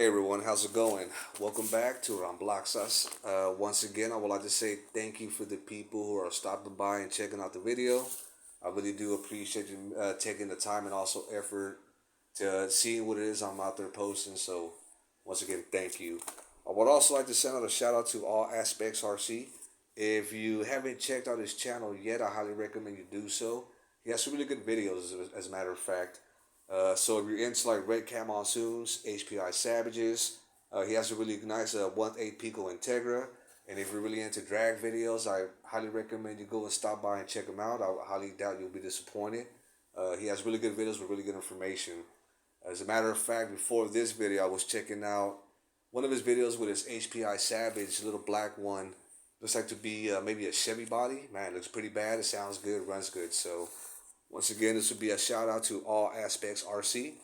Hey everyone, how's it going? Welcome back to Ramblaxas. Once again, I would like to say thank you for the people who are stopping by and checking out the video. I really do appreciate you taking the time and also effort to seeing what it is I'm out there posting. So, once again, thank you. I would also like to send out a shout out to All Aspects RC. If you haven't checked out his channel yet, I highly recommend you do so. He has some really good videos, as a matter of fact. So if you're into like Red Cat Monsoons, HPI Savages, he has a really nice 1/8 Pico Integra. And if you're really into drag videos, I highly recommend you go and stop by and check him out. I highly doubt you'll be disappointed. He has really good videos with really good information. As a matter of fact, before this video, I was checking out one of his videos with his HPI Savage, little black one. Looks like to be maybe a Chevy body. Man, it looks pretty bad. It sounds good, runs good. So once again, this would be a shout out to All Aspects RC.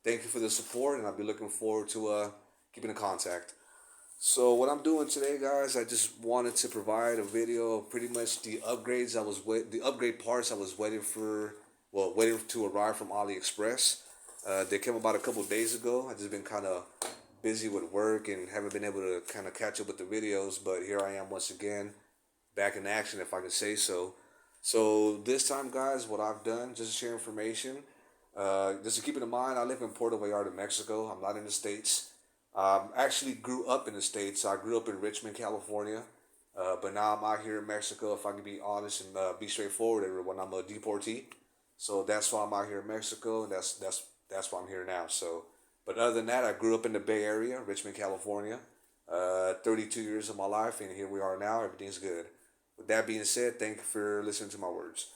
Thank you for the support, and I'll be looking forward to keeping in contact. So what I'm doing today, guys, I just wanted to provide a video of pretty much the upgrades the upgrade parts I was waiting for, well, waiting to arrive from AliExpress. They came about a couple of days ago. I just been kind of busy with work and haven't been able to kind of catch up with the videos, but here I am once again, back in action, if I can say so. So this time, guys, what I've done, just to share information. Just to keep it in mind, I live in Puerto Vallarta, Mexico. I'm not in the States. Actually grew up in the States. I grew up in Richmond, California. But now I'm out here in Mexico. If I can be honest and be straightforward, everyone, I'm a deportee. So that's why I'm out here in Mexico, and that's why I'm here now. So, but other than that, I grew up in the Bay Area, Richmond, California. 32 years of my life, and here we are now. Everything's good. With that being said, thank you for listening to my words.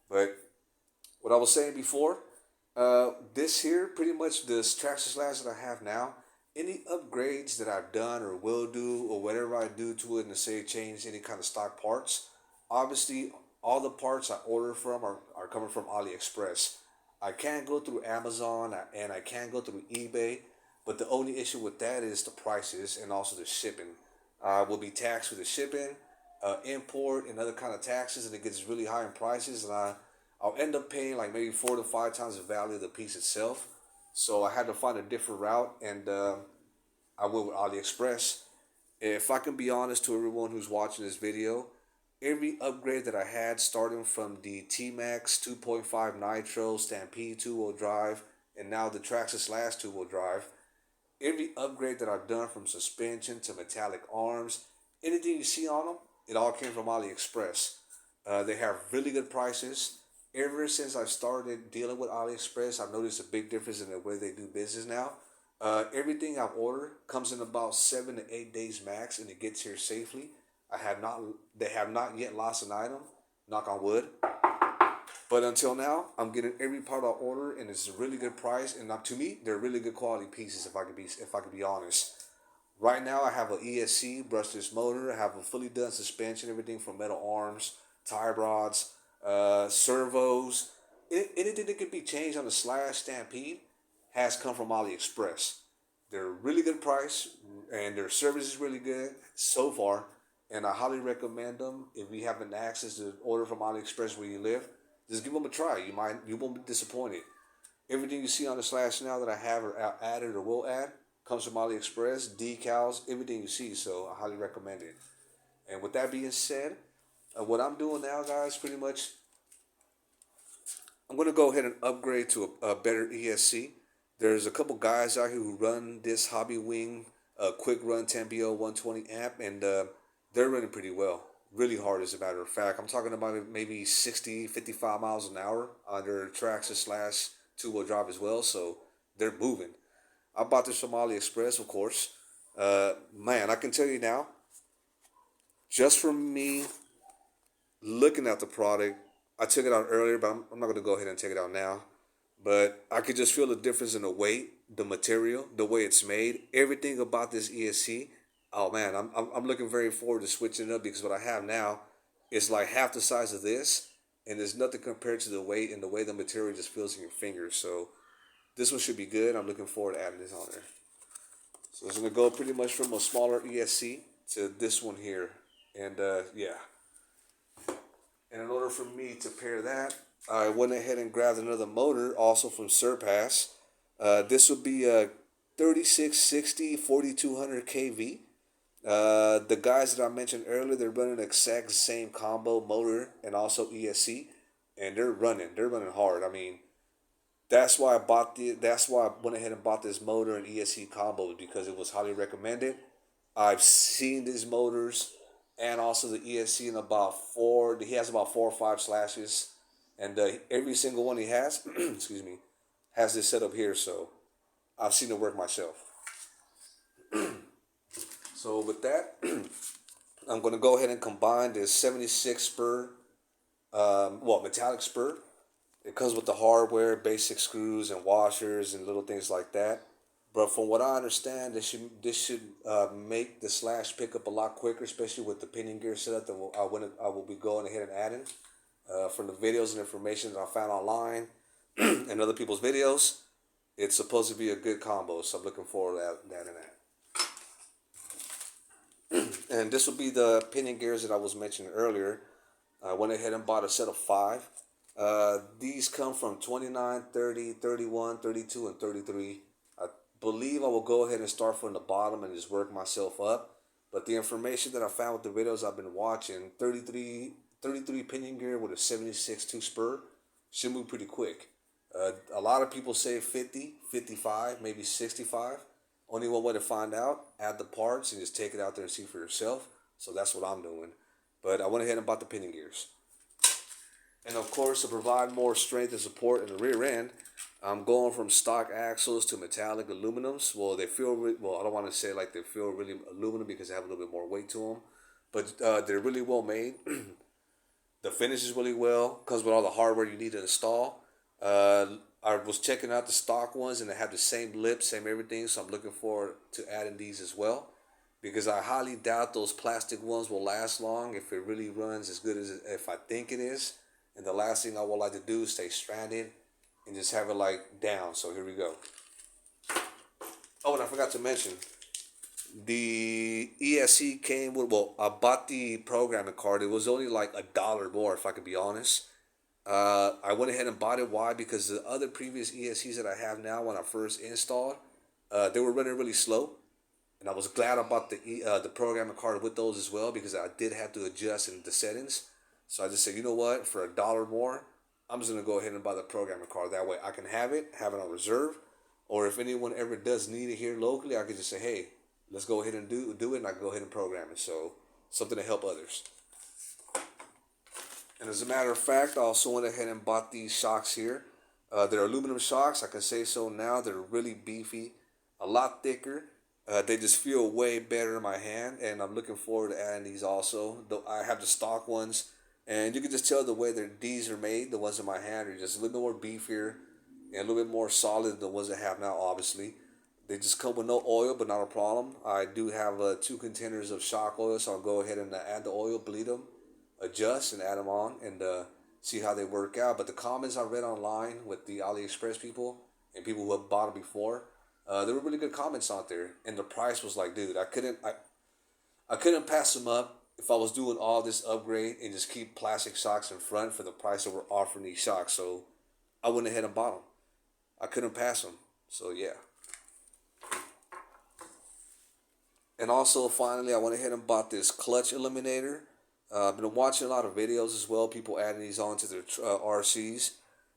But what I was saying before, this here, pretty much this Traxxas Slash that I have now, any upgrades that I've done or will do or whatever I do to it and say change any kind of stock parts, obviously all the parts I order from are coming from AliExpress. I can't go through Amazon and I can't go through eBay, but the only issue with that is the prices and also the shipping. I will be taxed for the shipping, import, and other kind of taxes, and it gets really high in prices, and I'll end up paying like maybe 4 to 5 times the value of the piece itself. So I had to find a different route, and I went with AliExpress. If I can be honest to everyone who's watching this video, every upgrade that I had, starting from the T-Max 2.5 Nitro Stampede two-wheel drive, and now the Traxxas Slash two-wheel drive, every upgrade that I've done from suspension to metallic arms, anything you see on them, it all came from AliExpress. They have really good prices. Ever since I started dealing with AliExpress, I've noticed a big difference in the way they do business now. Everything I've ordered comes in about 7 to 8 days max, and it gets here safely. I have not, they have not yet lost an item, knock on wood. But until now, I'm getting every part I order, and it's a really good price. And to me, they're really good quality pieces. If I could be honest. Right now, I have an ESC brushless motor. I have a fully done suspension, everything from metal arms, tie rods, servos. Anything that could be changed on the Slash Stampede has come from AliExpress. They're really good price, and their service is really good so far. And I highly recommend them. If you have an access to order from AliExpress where you live, just give them a try. You won't be disappointed. Everything you see on the Slash now that I have or added or will add comes from AliExpress, decals, everything you see. So I highly recommend it. And with that being said, what I'm doing now, guys, pretty much, I'm gonna go ahead and upgrade to a better ESC. There's a couple guys out here who run this Hobby Wing Quick Run 10BO 120 amp, and they're running pretty well. Really hard, as a matter of fact. I'm talking about maybe 60, 55 miles an hour on their Traxxas Slash two-wheel drive as well, so they're moving. I bought this from AliExpress, of course. Man, I can tell you now, just from me looking at the product, I took it out earlier, but I'm not going to go ahead and take it out now. But I could just feel the difference in the weight, the material, the way it's made, everything about this ESC. Oh man, I'm looking very forward to switching it up, because what I have now is like half the size of this, and there's nothing compared to the weight and the way the material just feels in your fingers. So this one should be good. I'm looking forward to adding this on there. So it's gonna go pretty much from a smaller ESC to this one here, and yeah. And in order for me to pair that, I went ahead and grabbed another motor, also from Surpass. This would be a 3660 4200 kV. The guys that I mentioned earlier, they're running the exact same combo motor and also ESC, and they're running hard. I mean, that's why I went ahead and bought this motor and ESC combo, because it was highly recommended. I've seen these motors and also the ESC in about four. He has about 4 or 5 slashes, and every single one he has, excuse me, has this setup here. So I've seen it work myself. So with that, I'm gonna go ahead and combine this 76 spur, metallic spur. It comes with the hardware, basic screws and washers and little things like that. But from what I understand, this should make the slash pick up a lot quicker, especially with the pinion gear setup that I will be going ahead and adding. From the videos and information that I found online and other people's videos, it's supposed to be a good combo. So I'm looking forward to that and that. And this will be the pinion gears that I was mentioning earlier. I went ahead and bought a set of 5. These come from 29, 30, 31, 32, and 33. I believe I will go ahead and start from the bottom and just work myself up. But the information that I found with the videos I've been watching, 33 pinion gear with a 76 2 spur should move pretty quick. A lot of people say 50, 55, maybe 65. Only one way to find out, add the parts and just take it out there and see for yourself. So that's what I'm doing. But I went ahead and bought the pinion gears. And of course, to provide more strength and support in the rear end, I'm going from stock axles to metallic aluminums. Well, I don't want to say like they feel really aluminum because they have a little bit more weight to them. But they're really well made. The finish is really well. Comes with all the hardware you need to install. I was checking out the stock ones and they have the same lip, same everything. So I'm looking forward to adding these as well, because I highly doubt those plastic ones will last long if it really runs as good as if I think it is. And the last thing I would like to do is stay stranded and just have it like down. So here we go. Oh, and I forgot to mention, the ESC came with, well, I bought the programming card. It was only like $1 more, if I could be honest. I went ahead and bought it. Why? Because the other previous ESCs that I have now, when I first installed, they were running really slow. And I was glad I bought the programming card with those as well, because I did have to adjust in the settings. So I just said, you know what, for $1 more, I'm just gonna go ahead and buy the programming card. That way I can have it on reserve, or if anyone ever does need it here locally, I can just say, hey, let's go ahead and do it, and I can go ahead and program it. So something to help others. And as a matter of fact, I also went ahead and bought these shocks here. They're aluminum shocks. I can say so now. They're really beefy, a lot thicker. They just feel way better in my hand, and I'm looking forward to adding these also. Though I have the stock ones, and you can just tell the way these are made. The ones in my hand are just a little more beefier and a little bit more solid than the ones I have now. Obviously, they just come with no oil, but not a problem. I do have 2 containers of shock oil, so I'll go ahead and add the oil, bleed them, adjust, and add them on, and see how they work out. But the comments I read online with the AliExpress people and people who have bought them before, there were really good comments out there, and the price was like, dude, I couldn't pass them up if I was doing all this upgrade and just keep plastic shocks in front for the price that we're offering these shocks. So I went ahead and bought them. I couldn't pass them. So yeah. And also, finally, I went ahead and bought this clutch eliminator. I've been watching a lot of videos as well, people adding these onto their RCs.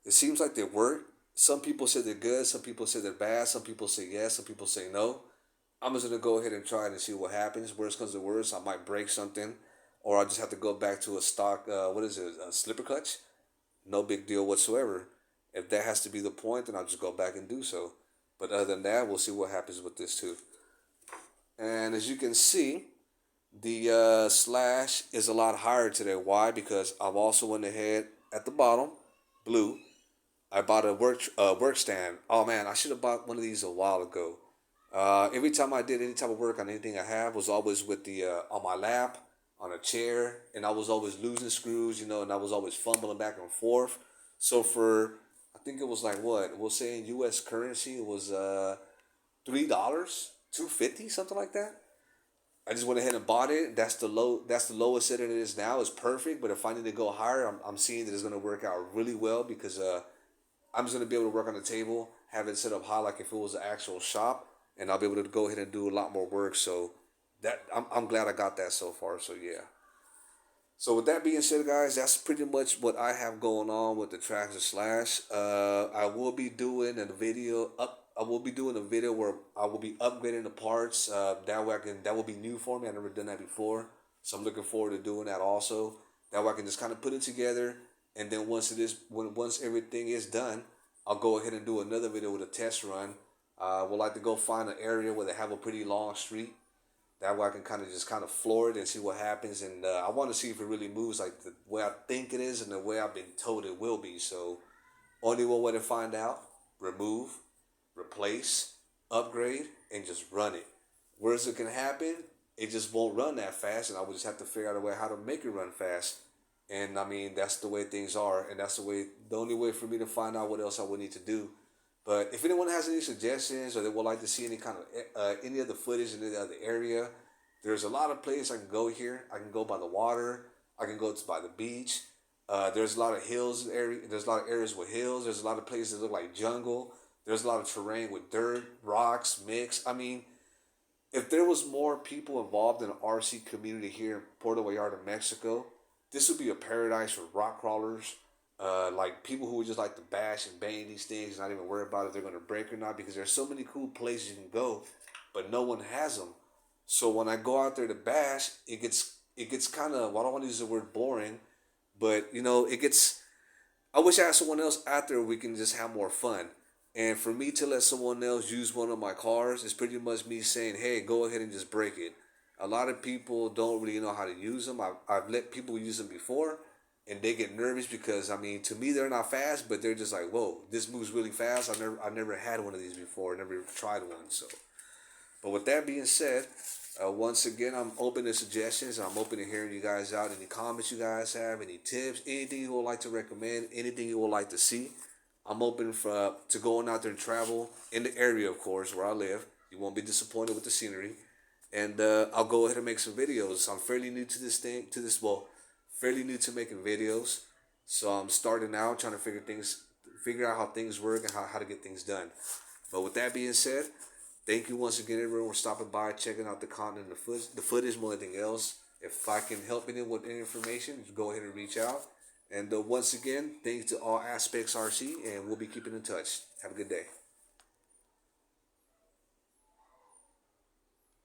It seems like they work. Some people say they're good, some people say they're bad, some people say yes, some people say no. I'm just going to go ahead and try it and see what happens. Worst comes to worst, I might break something, or I just have to go back to a stock, a slipper clutch. No big deal whatsoever. If that has to be the point, then I'll just go back and do so. But other than that, we'll see what happens with this too. And as you can see, the slash is a lot higher today. Why? Because I've also went ahead at the bottom, blue. I bought a work stand. Oh man, I should have bought one of these a while ago. Every time I did any type of work on anything I have was always with the on my lap, on a chair, and I was always losing screws, and I was always fumbling back and forth. So I think it was like what we'll say in U.S. currency, it was $3, $2.50, something like that. I just went ahead and bought it. That's the lowest setting it is now. It's perfect. But if I need to go higher, I'm seeing that it's gonna work out really well, because I'm just gonna be able to work on the table, have it set up high like if it was an actual shop. and I'll be able to go ahead and do a lot more work. So that I'm glad I got that so far. So yeah. So with that being said, guys, that's pretty much what I have going on with the Traxxas Slash. I will be doing a video up. I will be doing a video where I will be upgrading the parts. That way that will be new for me. I've never done that before, so I'm looking forward to doing that also. That way I can just kind of put it together, and then once everything is done, I'll go ahead and do another video with a test run. I would like to go find an area where they have a pretty long street. That way I can kind of floor it and see what happens. And I want to see if it really moves like the way I think it is and the way I've been told it will be. So only one way to find out: remove, replace, upgrade, and just run it. Whereas it can happen, it just won't run that fast, and I would just have to figure out a way how to make it run fast. And I mean, that's the way things are, and that's the only way for me to find out what else I would need to do. But if anyone has any suggestions or they would like to see any kind of any other footage in any other area, there's a lot of places I can go here. I can go by the water. I can go by the beach. There's a lot of hills area. There's a lot of areas with hills. There's a lot of places that look like jungle. There's a lot of terrain with dirt, rocks, mix. I mean, if there was more people involved in the RC community here in Puerto Vallarta, Mexico, this would be a paradise for rock crawlers, like people who would just like to bash and bang these things and not even worry about if they're going to break or not, because there's so many cool places you can go, but no one has them. So when I go out there to bash, it gets kind of, well, I don't want to use the word boring, but it gets. I wish I had someone else out there we can just have more fun. And for me to let someone else use one of my cars is pretty much me saying, hey, go ahead and just break it. A lot of people don't really know how to use them. I've let people use them before, and they get nervous because, I mean, to me, they're not fast, but they're just like, whoa, this moves really fast. I never had one of these before. I never tried one. So, but with that being said, once again, I'm open to suggestions. I'm open to hearing you guys out. Any comments you guys have, any tips, anything you would like to recommend, anything you would like to see. I'm open to going out there and travel in the area, of course, where I live. You won't be disappointed with the scenery. And I'll go ahead and make some videos. I'm fairly new to this thing, fairly new to making videos. So I'm starting out trying to figure out how things work and how to get things done. But with that being said, thank you once again, everyone, for stopping by, checking out the content, the footage, more than anything else. If I can help anyone with any information, just go ahead and reach out. And once again, thanks to All Aspects RC, and we'll be keeping in touch. Have a good day.